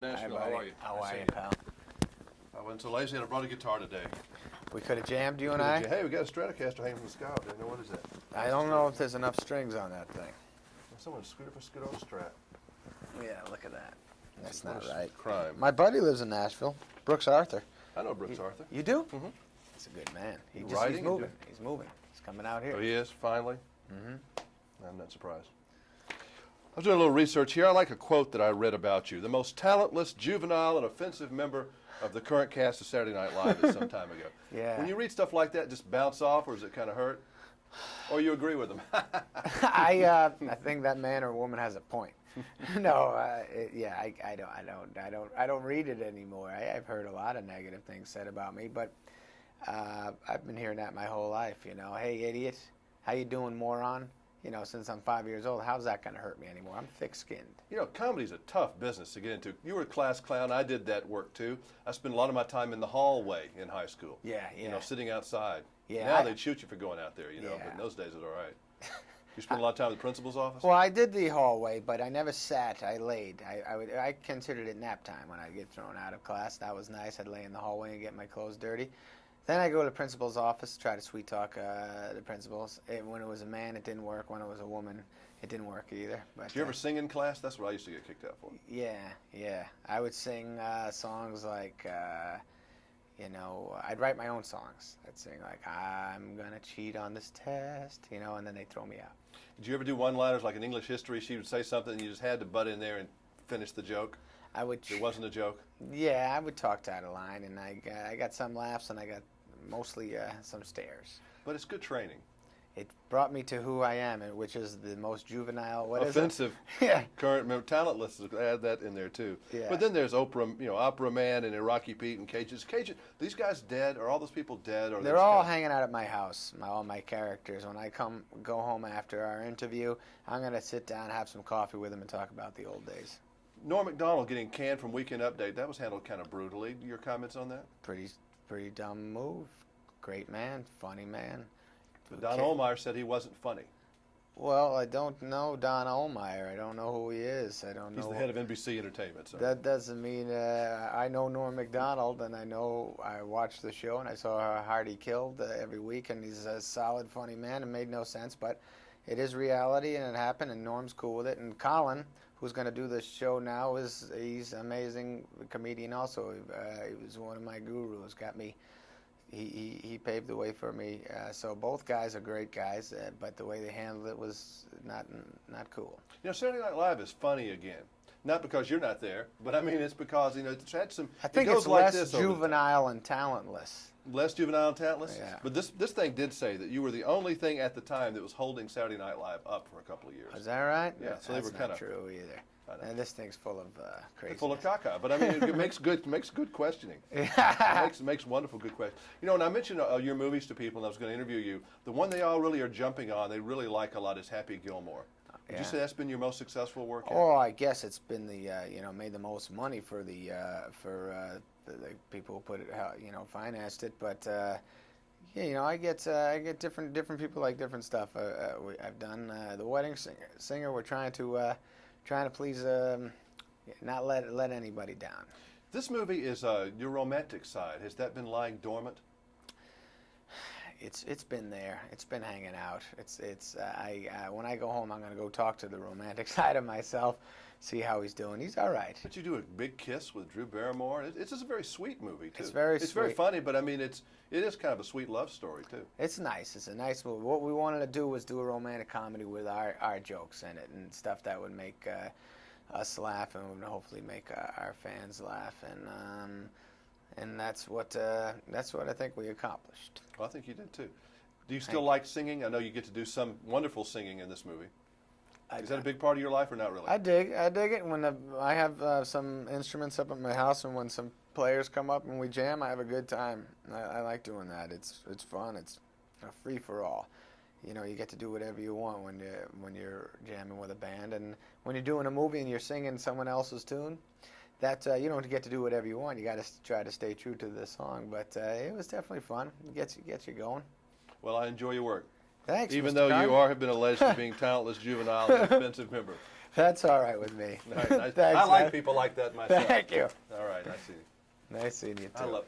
Nashville, how are you? How I are see you, you. pal? I wasn't so lazy and I brought a guitar today. We could have jammed, you and I. Hey, we got a Stratocaster hanging from the sky. I know what is that? I don't know if there's enough strings on that thing. Someone screwed up a skid on a Strat. Yeah, look at that. That's What not a right. crime. My buddy lives in Nashville, Brooks Arthur. I know Brooks Arthur. You do? Mm-hmm. He's a good man. He's Writing and moving. He's moving. He's coming out here. Oh, he is, finally? Mm-hmm. I'm not surprised. I was doing a little research here. I like a quote that I read about you. The most talentless, juvenile, and offensive member of the current cast of Saturday Night Live is some time ago. Yeah. When you read stuff like that, just bounce off, or does it kind of hurt? Or you agree with them? I think that man or woman has a point. No, yeah, I don't read it anymore. I've heard a lot of negative things said about me, but I've been hearing that my whole life. You know, hey idiot, how you doing, moron? You know, since I'm 5 years old, how's that going to hurt me anymore? I'm thick-skinned. You know, comedy's a tough business to get into. You were a class clown. I did that work too. I spent a lot of my time in the hallway in high school. Yeah, yeah. You know, sitting outside. Yeah. Now they'd shoot you for going out there, you know, Yeah. but in those days it was all right. You spent a lot of time in the principal's office? Well, I did the hallway, but I never sat. I laid. I considered it nap time when I'd get thrown out of class. That was nice. I'd lay in the hallway and get my clothes dirty. Then I go to the principal's office, try to sweet talk the principals. When it was a man, it didn't work. When it was a woman, it didn't work either. But Did you ever sing in class? That's what I used to get kicked out for. yeah. I would sing songs like, you know, I'd write my own songs. I'd sing like, I'm gonna cheat on this test, you know, and then they'd throw me out. Did you ever do one-liners like in English history? She would say something and you just had to butt in there and finish the joke? I would. It wasn't a joke? Yeah, I would talk to out of line, and I got some laughs, and I got mostly some stares. But it's good training. It brought me to who I am, which is the most juvenile. Offensive. Yeah. Current talentless. Add that in there too. Yeah. But then there's Opera Man and Iraqi Pete and Cages. These guys dead? Are all those people dead? Or They're all hanging out at my house. All my characters. When I go home after our interview, I'm gonna sit down, have some coffee with them, and talk about the old days. Norm Macdonald getting canned from Weekend Update. That was handled kind of brutally. Your comments on that? Pretty dumb move. Great man, funny man. But Don Ohlmeyer said he wasn't funny. Well, I don't know Don Ohlmeyer. I don't know who he is. I don't know. He's the head of NBC Entertainment. So. That doesn't mean I know Norm Macdonald, and I watched the show, and I saw how hard he killed every week, and he's a solid, funny man. It made no sense, but it is reality, and it happened, and Norm's cool with it. And Colin, who's going to do the show now, he's an amazing comedian also. He was one of my gurus. Got me. He paved the way for me. So both guys are great guys, but the way they handled it was not cool. You know, Saturday Night Live is funny again. Not because you're not there, but I mean it's because it's had some. I think it goes it's like less this juvenile and talentless. Less juvenile and talentless. Yeah. But this thing did say that you were the only thing at the time that was holding Saturday Night Live up for a couple of years. Is that right? Yeah. So they That's were kind not of true either. And this thing's full of crazy. full of caca. But I mean, it makes good questioning. It makes wonderful good questioning. You know, when I mentioned your movies to people, and I was going to interview you, the one they all really are jumping on, they really like a lot, is Happy Gilmore. Would you say that's been your most successful work? Oh, I guess it's been the made the most money for the people who put it, financed it. But yeah, you know, I get different people like different stuff. I've done The Wedding Singer. We're trying to please, not let anybody down. This movie is your romantic side. Has that been lying dormant? It's been there. It's been hanging out. When I go home, I'm gonna go talk to the romantic side of myself, see how he's doing. He's all right. But you do a big kiss with Drew Barrymore. It's just a very sweet movie too. It's very It's sweet. very funny, but I mean it is kind of a sweet love story too. It's nice. It's a nice movie. What we wanted to do was do a romantic comedy with our jokes in it and stuff that would make us laugh and would hopefully make our fans laugh. And that's what I think we accomplished. Well, I think you did too. Do you still like singing? I know you get to do some wonderful singing in this movie. Is that a big part of your life or not really? I dig it. When I have some instruments up at my house, and when some players come up and we jam, I have a good time. I like doing that. It's fun. It's a free for all. You know, you get to do whatever you want when you're jamming with a band, and when you're doing a movie and you're singing someone else's tune. That you don't get to do whatever you want. You got to try to stay true to the song. But it was definitely fun. It gets you going. Well, I enjoy your work. Thanks. Even Mr. though Carter. you have been alleged of being talentless, juvenile, and offensive member. That's all right with me. Nice. Thanks, I like man. people like that myself. Thank you. All right, I see. Nice seeing you too. I love.